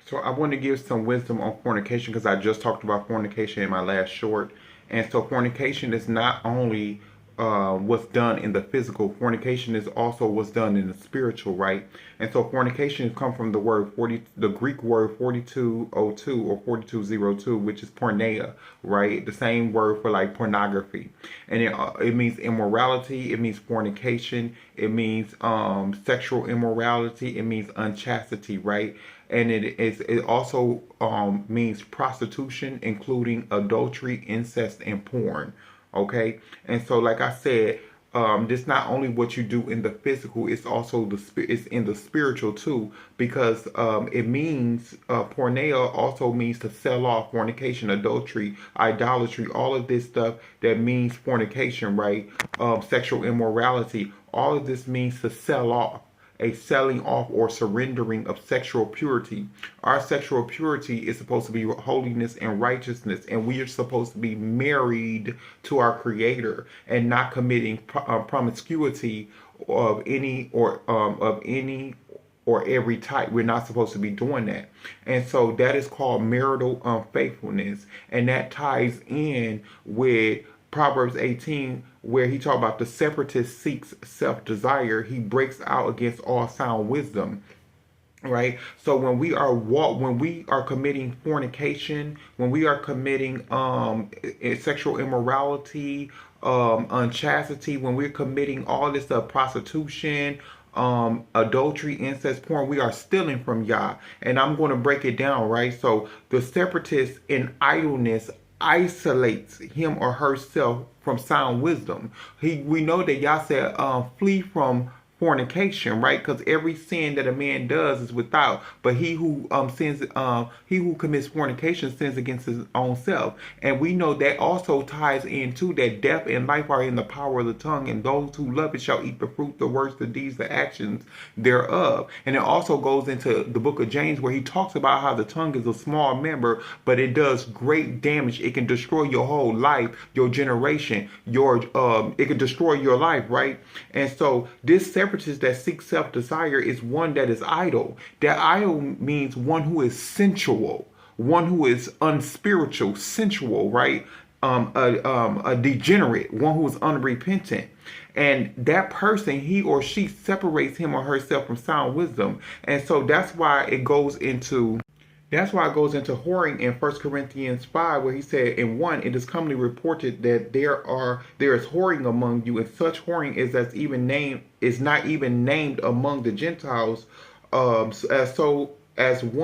So I want to give some wisdom on fornication because I just talked about fornication in my last short. And so fornication is not only what's done in the physical, fornication is also what's done in the spiritual, right? And so fornication comes from the word 40, the Greek word 4202 or 4202, which is porneia, right? The same word for like pornography. And it means immorality, it means fornication, it means sexual immorality, it means unchastity, right? And it also means prostitution, including adultery, incest, and porn. Okay, and so like I said, this not only what you do in the physical, it's also it's in the spiritual too, because it means porneia also means to sell off, fornication, adultery, idolatry, all of this stuff that means fornication, right? Sexual immorality, all of this means to sell off, a selling off or surrendering of sexual purity. Our sexual purity is supposed to be holiness and righteousness, and we are supposed to be married to our Creator and not committing promiscuity of any or every type. We're not supposed to be doing that. And so that is called marital unfaithfulness. And that ties in with Proverbs 18, where he talks about the separatist seeks self-desire. He breaks out against all sound wisdom. Right. So when we are committing fornication, when we are committing sexual immorality, unchastity, when we're committing all this stuff, prostitution, adultery, incest, porn, we are stealing from Yah. And I'm going to break it down, right? So the separatist in idleness isolates him or herself from sound wisdom. We know that Yah said, flee from fornication, right? Because every sin that a man does is without. But he who commits fornication sins against his own self. And we know that also ties into that death and life are in the power of the tongue, and those who love it shall eat the fruit, the words, the deeds, the actions thereof. And it also goes into the book of James, where he talks about how the tongue is a small member, but it does great damage. It can destroy your whole life, your generation, it can destroy your life, right? And so this separatist that seeks self-desire is one that is idle. That idle means one who is sensual, one who is unspiritual, sensual, right? A degenerate, one who is unrepentant. And that person, he or she separates him or herself from sound wisdom. And so that's why it goes into whoring in 1 Corinthians 5, where he said, in 1, it is commonly reported that there is whoring among you, and such whoring is not even named among the Gentiles, as one